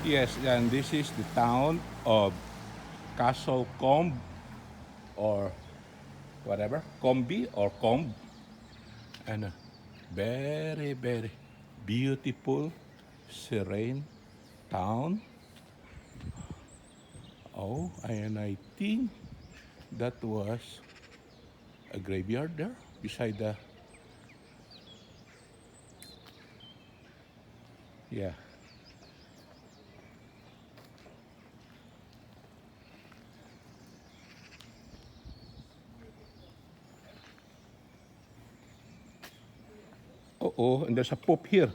Yes, and this is the town of Castle Combe or whatever, Combe or Combe, and a very, very beautiful, serene town. Oh, and I think that was a graveyard there beside the, yeah. Oh, and there's a poop here.